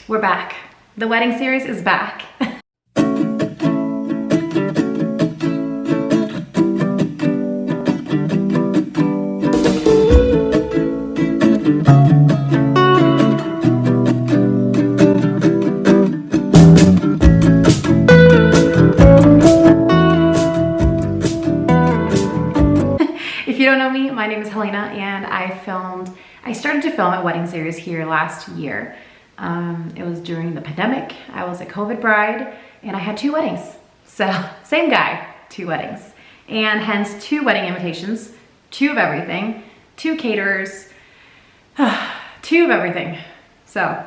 We're back. The wedding series is back. If you don't know me, my name is Helena, and I started to film a wedding series here last year. It was during the pandemic. I was a COVID bride and I had 2 weddings. So same guy, 2 weddings, and hence 2 wedding invitations, 2 of everything, 2 caterers, 2 of everything. So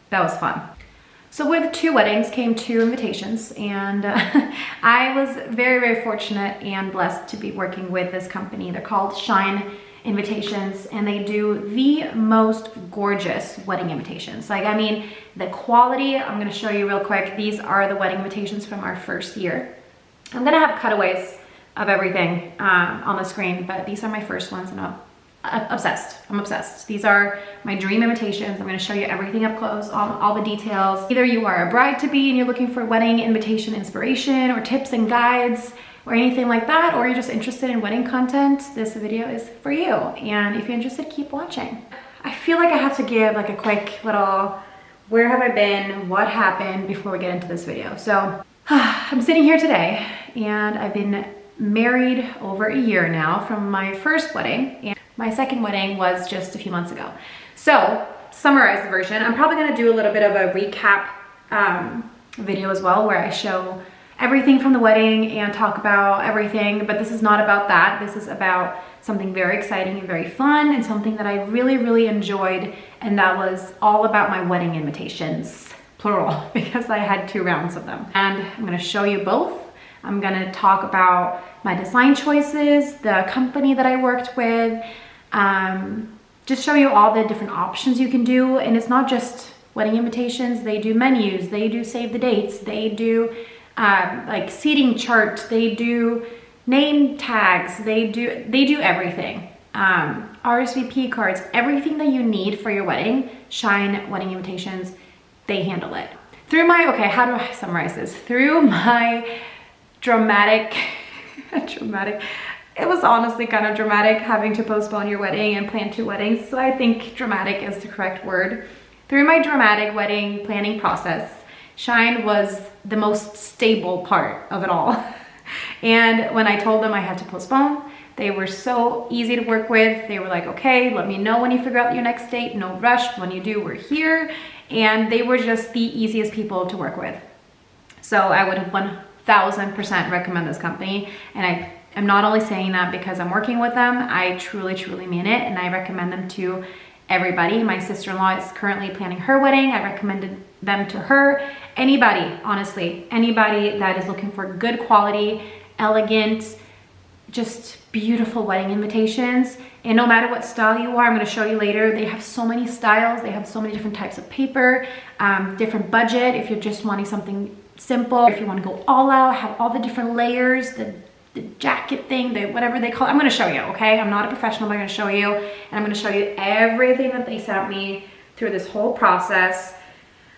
that was fun. So with 2 weddings came 2 invitations, and I was very, very fortunate and blessed to be working with this company. They're called Shine Invitations, and they do the most gorgeous wedding invitations. Like, I mean, the quality, I'm gonna show you real quick. These are the wedding invitations from our first year. I'm gonna have cutaways of everything on the screen, but these are my first ones, and I'm obsessed. I'm obsessed. These are my dream invitations. I'm going to show you everything up close, all the details. Either you are a bride-to-be and you're looking for wedding invitation inspiration or tips and guides or anything like that, or you're just interested in wedding content, this video is for you. And if you're interested, keep watching. I feel like I have to give like a quick little, where have I been, what happened before we get into this video. So I'm sitting here today, and I've been married over a year now from my first wedding, and my second wedding was just a few months ago. So, summarize the version. I'm probably gonna do a little bit of a recap video as well, where I show everything from the wedding and talk about everything, but this is not about that. This is about something very exciting and very fun, and something that I really, really enjoyed, and that was all about my wedding invitations, plural, because I had 2 rounds of them. And I'm gonna show you both. I'm gonna talk about my design choices, the company that I worked with, just show you all the different options you can do. And it's not just wedding invitations, they do menus, they do save the dates, they do like seating chart, they do name tags, they do everything. RSVP cards, everything that you need for your wedding, Shine Wedding Invitations, they handle it. Through my, okay, how do I summarize this? Through my dramatic, it was honestly kind of dramatic having to postpone your wedding and plan 2 weddings. So I think dramatic is the correct word. Through my dramatic wedding planning process, Shine was the most stable part of it all. And when I told them I had to postpone, they were so easy to work with. They were like, okay, let me know when you figure out your next date, no rush, when you do, we're here. And they were just the easiest people to work with. So I would have 1000% recommend this company, and I'm not only saying that because I'm working with them. I truly, truly mean it, and I recommend them to everybody. My sister-in-law is currently planning her wedding. I recommended them to her. Anybody, honestly, anybody that is looking for good quality, elegant, just beautiful wedding invitations. And no matter what style you are, I'm going to show you later, they have so many styles. They have so many different types of paper, different budget. If you're just wanting something simple, if you want to go all out, have all the different layers, the jacket thing, whatever they call it. I'm going to show you, okay? I'm not a professional, but I'm going to show you, and I'm going to show you everything that they sent me through this whole process.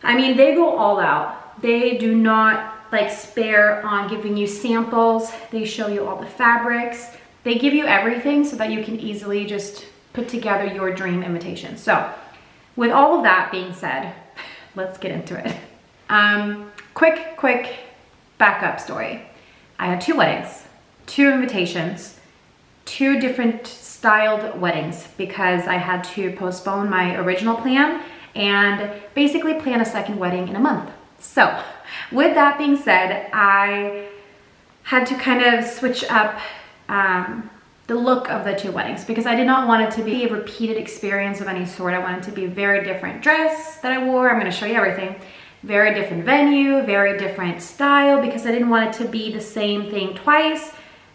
I mean, they go all out. They do not like spare on giving you samples. They show you all the fabrics. They give you everything so that you can easily just put together your dream invitation. So with all of that being said, let's get into it. Quick backup story. I had 2 weddings, 2 invitations, 2 different styled weddings, because I had to postpone my original plan and basically plan a second wedding in a month. So with that being said, I had to kind of switch up the look of the 2 weddings, because I did not want it to be a repeated experience of any sort. I wanted it to be a very different dress that I wore. I'm going to show you everything. Very different venue, very different style, because I didn't want it to be the same thing twice.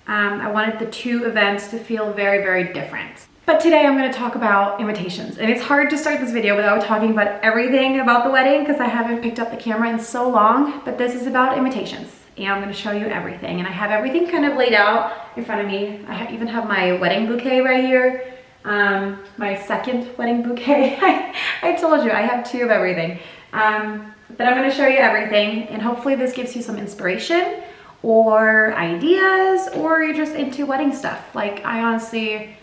I wanted the 2 events to feel very, very different. But today I'm going to talk about invitations, and it's hard to start this video without talking about everything about the wedding, because I haven't picked up the camera in so long. But this is about invitations, and I'm going to show you everything, and I have everything kind of laid out in front of me. I even have my wedding bouquet right here. My second wedding bouquet. I told you I have 2 of everything. But I'm gonna show you everything, and hopefully this gives you some inspiration or ideas, or you're just into wedding stuff. Like, I honestly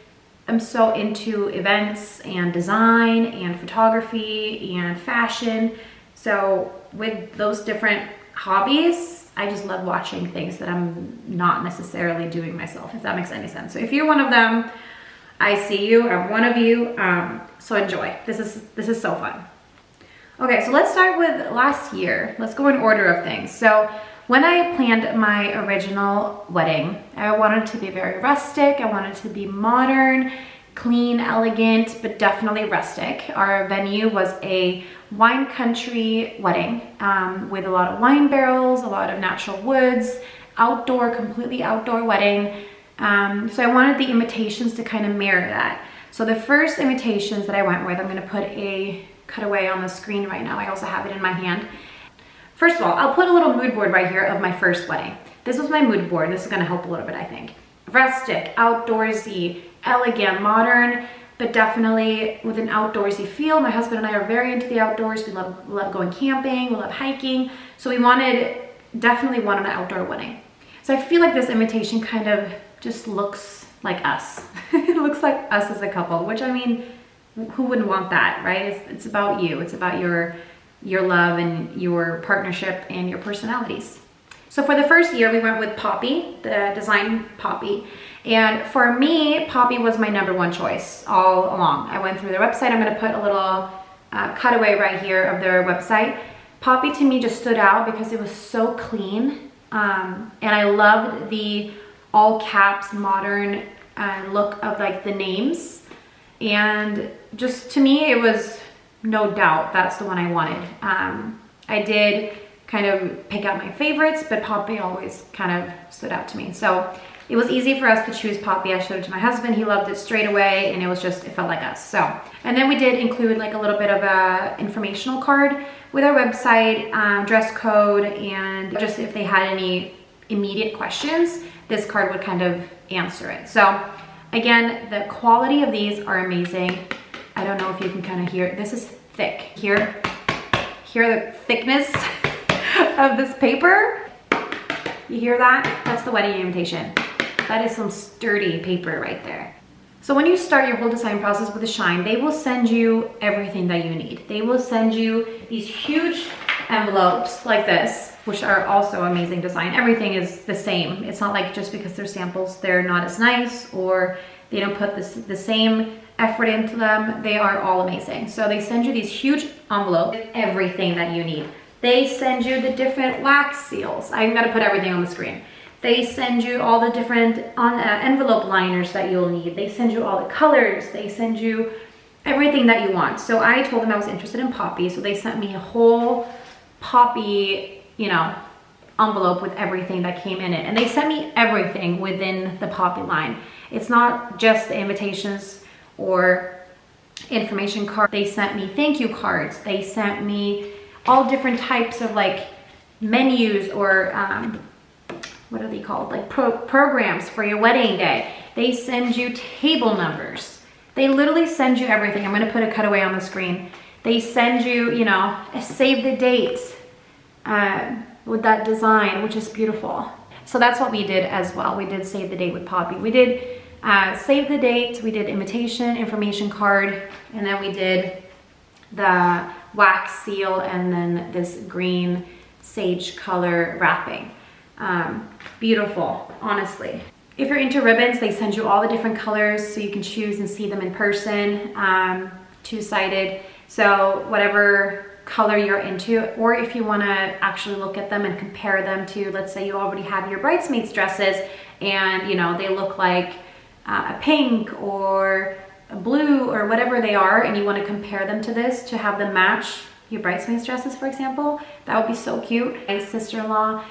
am so into events and design and photography and fashion. So with those different hobbies, I just love watching things that I'm not necessarily doing myself, if that makes any sense. So if you're one of them, I see you, I'm one of you, so enjoy. This is so fun. Okay, so let's start with last year. Let's go in order of things. So when I planned my original wedding, I wanted it to be very rustic. I wanted it to be modern, clean, elegant, but definitely rustic. Our venue was a wine country wedding with a lot of wine barrels, a lot of natural woods, outdoor, completely outdoor wedding. So I wanted the invitations to kind of mirror that. So the first invitations that I went with, I'm gonna put a cutaway on the screen right now. I also have it in my hand. First of all, I'll put a little mood board right here of my first wedding. This was my mood board. This is gonna help a little bit, I think. Rustic, outdoorsy, elegant, modern, but definitely with an outdoorsy feel. My husband and I are very into the outdoors. We love going camping, we love hiking. So we definitely wanted an outdoor wedding. So I feel like this invitation kind of just looks like us. It looks like us as a couple, which, I mean, who wouldn't want that, right? It's about you. It's about your love and your partnership and your personalities. So for the first year, we went with Poppy, the design Poppy. And for me, Poppy was my #1 choice all along. I went through their website. I'm gonna put a little cutaway right here of their website. Poppy to me just stood out because it was so clean. And I loved the all caps modern look of like the names. And just to me, it was no doubt that's the one I wanted. I did kind of pick out my favorites, but Poppy always kind of stood out to me. So it was easy for us to choose Poppy. I showed it to my husband. He loved it straight away, and it felt like us. So, and then we did include like a little bit of a informational card with our website, dress code, and just if they had any immediate questions, this card would kind of answer it. So again, the quality of these are amazing. I don't know if you can kind of hear it. This is thick. Hear the thickness of this paper? You hear that? That's the wedding invitation. That is some sturdy paper right there. So when you start your whole design process with a Shine, they will send you everything that you need. They will send you these huge envelopes like this, which are also amazing design. Everything is the same. It's not like just because they're samples, they're not as nice, or they don't put the same effort into them. They are all amazing. So they send you these huge envelopes with everything that you need. They send you the different wax seals. I'm gonna put everything on the screen. They send you all the different envelope liners that you'll need. They send you all the colors. They send you everything that you want. So I told them I was interested in Poppy, so they sent me a whole Poppy, envelope with everything that came in it. And they sent me everything within the Poppy line. It's not just the invitations or information card. They sent me thank you cards. They sent me all different types of like menus or what are they called? Like programs for your wedding day. They send you table numbers. They literally send you everything. I'm gonna put a cutaway on the screen. They send you, a save the dates with that design, which is beautiful. So that's what we did as well. We did save the date with Poppy. We did save the date, we did invitation, information card, and then we did the wax seal and then this green sage color wrapping. Beautiful, honestly. If you're into ribbons, they send you all the different colors so you can choose and see them in person, two-sided. So whatever color you're into, or if you want to actually look at them and compare them to, let's say you already have your bridesmaids dresses and they look like a pink or a blue or whatever they are, and you want to compare them to this to have them match your bridesmaids dresses, for example, that would be so cute. My sister-in-law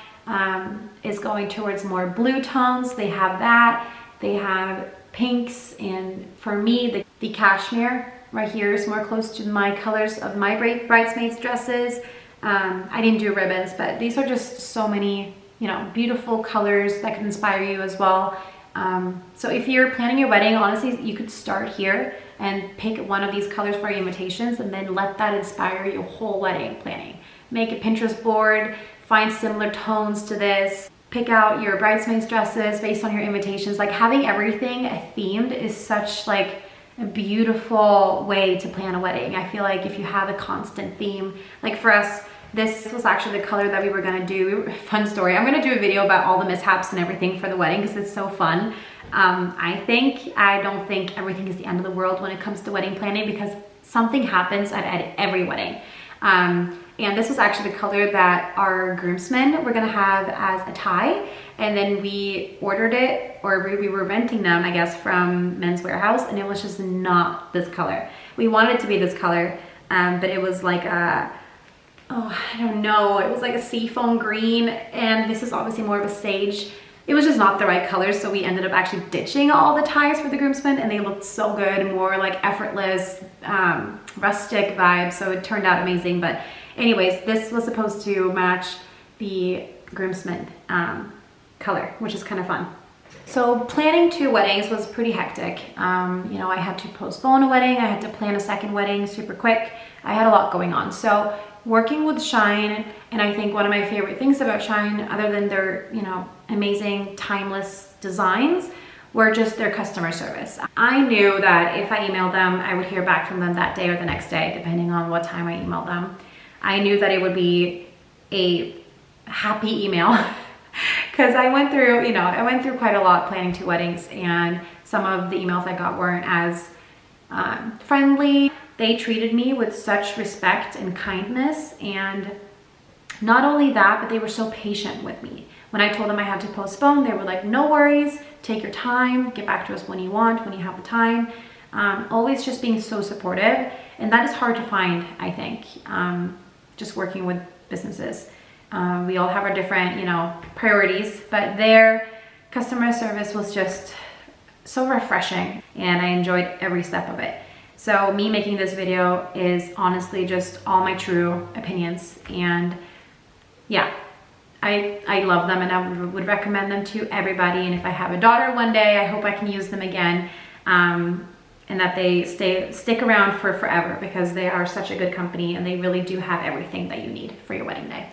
is going towards more blue tones. They have that. They have pinks, and for me, the cashmere right here is more close to my colors of my bridesmaids dresses. I didn't do ribbons, but these are just so many, beautiful colors that can inspire you as well. So if you're planning your wedding, honestly, you could start here and pick one of these colors for your invitations and then let that inspire your whole wedding planning. Make a Pinterest board, find similar tones to this, pick out your bridesmaids dresses based on your invitations. Like having everything themed is such like a beautiful way to plan a wedding. I feel like if you have a constant theme, like for us, this was actually the color that we were gonna do. Fun story. I'm gonna do a video about all the mishaps and everything for the wedding because it's so fun. I don't think everything is the end of the world when it comes to wedding planning because something happens at every wedding. And this was actually the color that our groomsmen were gonna have as a tie. And then we ordered it, or we were renting them, I guess, from Men's Warehouse, and it was just not this color. We wanted it to be this color, but it was like a, oh, I don't know, it was like a seafoam green, and this is obviously more of a sage. It was just not the right color, so we ended up actually ditching all the ties for the groomsmen, and they looked so good, more like effortless, rustic vibe, so it turned out amazing. But anyways, this was supposed to match the groomsmen color, which is kind of fun. So planning 2 weddings was pretty hectic. You know, I had to postpone a wedding, I had to plan a second wedding super quick. I had a lot going on. So working with Shine, and I think one of my favorite things about Shine, other than their, you know, amazing timeless designs, were just their customer service. I knew that if I emailed them, I would hear back from them that day or the next day, depending on what time I emailed them. I knew that it would be a happy email because I went through, you know, I went through quite a lot planning 2 weddings, and some of the emails I got weren't as friendly. They treated me with such respect and kindness, and not only that, but they were so patient with me. When I told them I had to postpone, they were like, no worries, take your time, get back to us when you want, when you have the time. Always just being so supportive, and that is hard to find, I think, just working with businesses. We all have our different, you know, priorities, but their customer service was just so refreshing, and I enjoyed every step of it. So me making this video is honestly just all my true opinions, and yeah, I love them, and I would recommend them to everybody. And if I have a daughter one day, I hope I can use them again, and that they stick around for forever, because they are such a good company and they really do have everything that you need for your wedding day.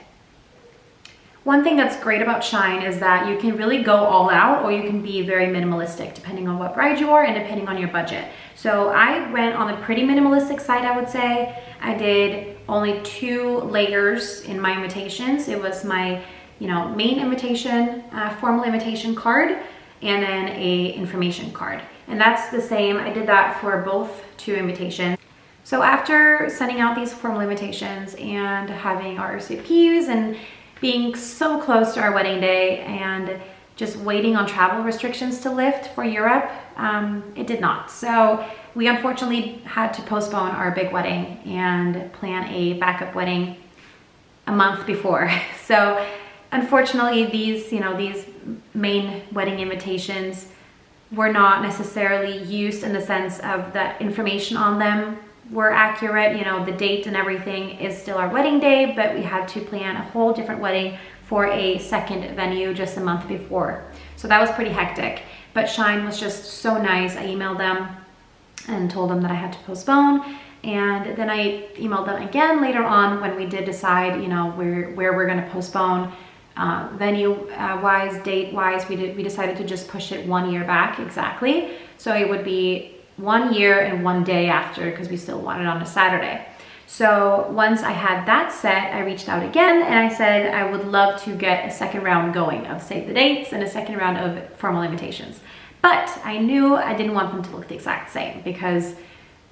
One thing that's great about Shine is that you can really go all out, or you can be very minimalistic depending on what bride you are and depending on your budget. So I went on a pretty minimalistic side, I would say. I did only 2 layers in my invitations. It was my, you know, main invitation, formal invitation card, and then a information card. And that's the same. I did that for both 2 invitations. So after sending out these formal invitations and having our RSVPs and being so close to our wedding day and just waiting on travel restrictions to lift for Europe, it did not. So we unfortunately had to postpone our big wedding and plan a backup wedding a month before. So unfortunately, these, you know, these main wedding invitations were not necessarily used in the sense of the information on them were accurate. You know, the date and everything is still our wedding day, but we had to plan a whole different wedding for a second venue just a month before. So that was pretty hectic, but Shine was just so nice. I emailed them and told them that I had to postpone, and then I emailed them again later on when we did decide, you know, where we're gonna postpone. Venue wise, date wise, we decided to just push it 1 year back exactly. So it would be 1 year and 1 day after, because we still wanted it on a Saturday. So once I had that set, I reached out again and I said I would love to get a second round going of save the dates and a second round of formal invitations. But I knew I didn't want them to look the exact same, because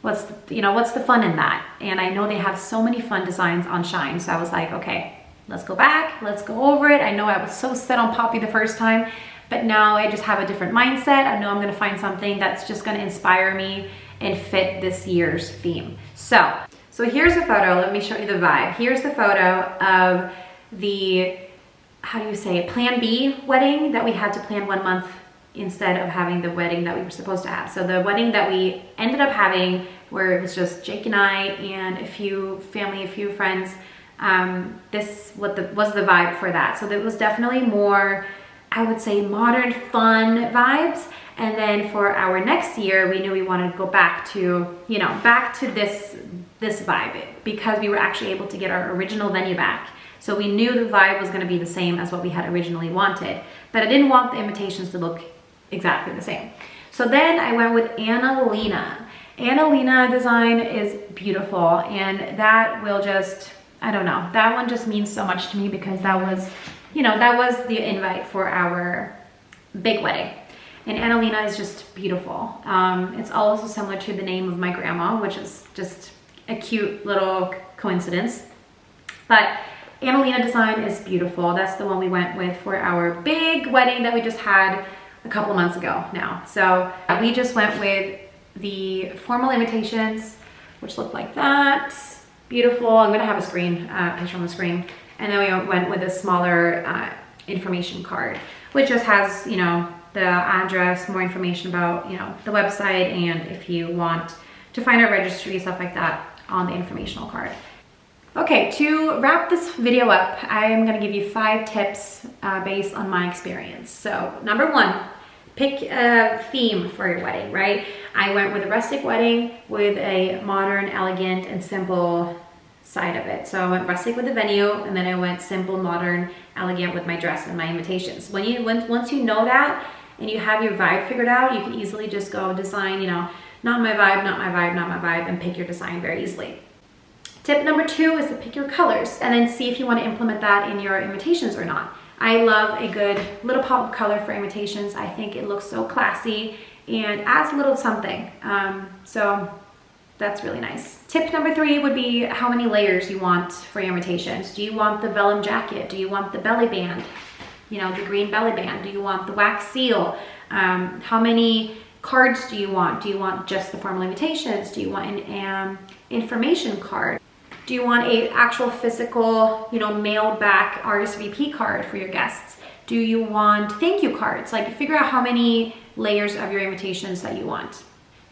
what's the fun in that? And I know they have so many fun designs on Shine. So I was like, okay, let's go back, let's go over it. I know I was so set on Poppy the first time, but now I just have a different mindset. I know I'm gonna find something that's just gonna inspire me and fit this year's theme. So here's a photo, let me show you the vibe. Here's the photo of the, how do you say it, Plan B wedding that we had to plan 1 month instead of having the wedding that we were supposed to have. So the wedding that we ended up having, where it was just Jake and I and a few friends, this was the vibe for that. So it was definitely more I would say, modern, fun vibes. And then for our next year, we knew we wanted to go back to, you know, back to this vibe, because we were actually able to get our original venue back. So we knew the vibe was going to be the same as what we had originally wanted, but I didn't want the invitations to look exactly the same. So then I went with Annalena. Annalena design is beautiful, and that will just, I don't know, that one just means so much to me, because that was, you know, that was the invite for our big wedding. And Annalena is just beautiful. It's also similar to the name of my grandma, which is just a cute little coincidence. But Annalena design is beautiful. That's the one we went with for our big wedding that we just had a couple of months ago now. So we just went with the formal invitations, which look like that. Beautiful. I'm gonna have a screen picture on the screen. And then we went with a smaller information card, which just has, you know, the address, more information about, you know, the website, and if you want to find our registry, stuff like that on the informational card. Okay, to wrap this video up, I am gonna give you 5 tips based on my experience. So number 1, pick a theme for your wedding, right? I went with a rustic wedding with a modern, elegant, and simple side of it. So I went rustic with the venue, and then I went simple, modern, elegant with my dress and my invitations. Once you know that, and you have your vibe figured out, you can easily just go design, you know, not my vibe, not my vibe, not my vibe, and pick your design very easily. Tip number 2 is to pick your colors, and then see if you want to implement that in your invitations or not. I love a good little pop of color for invitations. I think it looks so classy and adds a little something. So that's really nice. Tip number 3 would be how many layers you want for your invitations. Do you want the vellum jacket? Do you want the belly band? You know, the green belly band? Do you want the wax seal? How many cards do you want? Do you want just the formal invitations? Do you want an information card? Do you want a actual physical, you know, mailed back RSVP card for your guests? Do you want thank you cards? Like, figure out how many layers of your invitations that you want.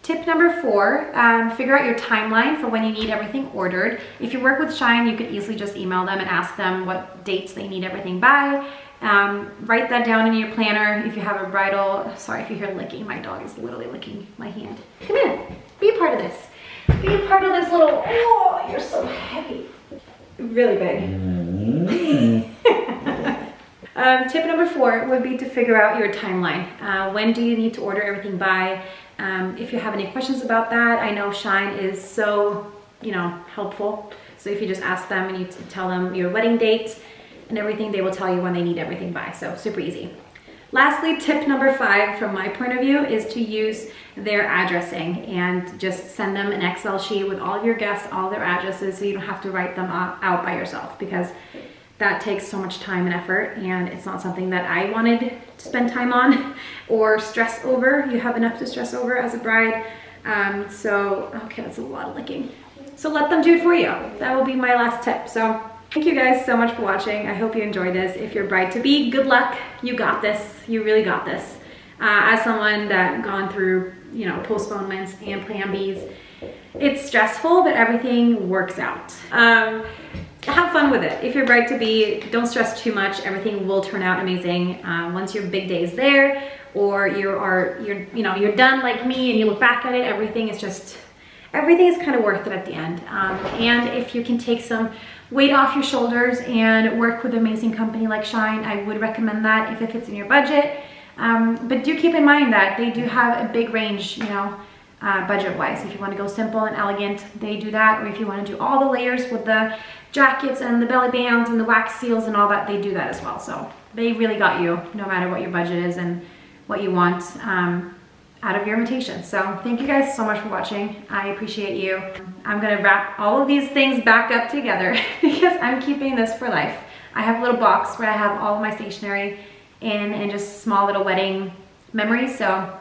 Tip number 4, figure out your timeline for when you need everything ordered. If you work with Shine, you could easily just email them and ask them what dates they need everything by. Write that down in your planner. If you have a bridal, sorry if you hear licking, my dog is literally licking my hand. Come in, be a part of this. Be a part of this little, oh, you're so heavy. Really big. Tip number 4 would be to figure out your timeline. When do you need to order everything by? If you have any questions about that, I know Shine is so, you know, helpful. So if you just ask them and you tell them your wedding date and everything, they will tell you when they need everything by. So super easy. Lastly, tip number 5 from my point of view is to use their addressing and just send them an Excel sheet with all of your guests, all their addresses, so you don't have to write them out by yourself, because that takes so much time and effort, and it's not something that I wanted to spend time on or stress over. You have enough to stress over as a bride. Okay, that's a lot of licking. So let them do it for you. That will be my last tip. So thank you guys so much for watching. I hope you enjoyed this. If you're bride-to-be, good luck. You got this. You really got this. As someone that gone through, you know, postponements and plan Bs, it's stressful, but everything works out. Have fun with it. If you're bride-to-be, don't stress too much. Everything will turn out amazing. Once your big day is there, or you're done like me and you look back at it, everything is kind of worth it at the end. And if you can take some weight off your shoulders and work with an amazing company like Shine, I would recommend that if it fits in your budget. But do keep in mind that they do have a big range, you know, budget-wise. If you want to go simple and elegant, they do that. Or if you want to do all the layers with the jackets and the belly bands and the wax seals and all that, they do that as well. So they really got you, no matter what your budget is and what you want out of your invitation. So thank you guys so much for watching. I appreciate you. I'm gonna wrap all of these things back up together because I'm keeping this for life. I have a little box where I have all of my stationery in and just small little wedding memories. So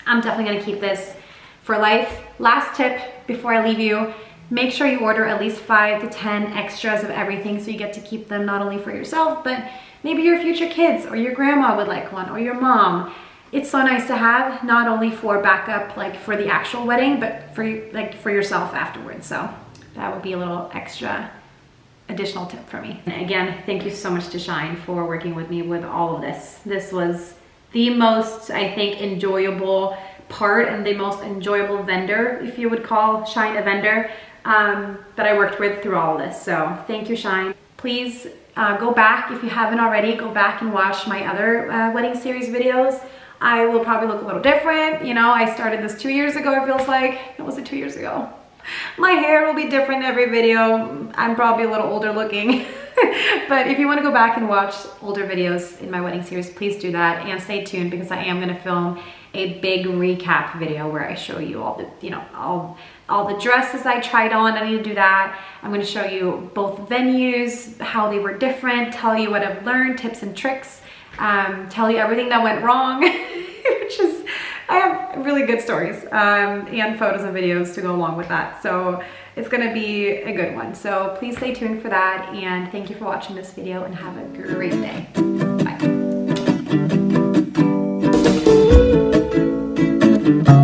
I'm definitely gonna keep this for life. Last tip before I leave you, make sure you order at least 5 to 10 extras of everything so you get to keep them not only for yourself, but maybe your future kids or your grandma would like one, or your mom. It's so nice to have, not only for backup, like for the actual wedding, but for yourself afterwards. So that would be a little extra additional tip for me. And again, thank you so much to Shine for working with me with all of this. This was the most, I think, enjoyable part and the most enjoyable vendor, if you would call Shine a vendor, that I worked with through all of this. So thank you, Shine. Please go back, if you haven't already, go back and watch my other wedding series videos. I will probably look a little different. You know, I started this 2 years ago, it feels like. It was 2 years ago. My hair will be different every video. I'm probably a little older looking. But if you want to go back and watch older videos in my wedding series, please do that, and stay tuned because I am going to film a big recap video where I show you all the, you know, all the dresses I tried on. I need to do that. I'm going to show you both venues, how they were different, tell you what I've learned, tips and tricks, tell you everything that went wrong, which is, I have really good stories and photos and videos to go along with that. So it's gonna be a good one. So please stay tuned for that, and thank you for watching this video, and have a great day. Bye.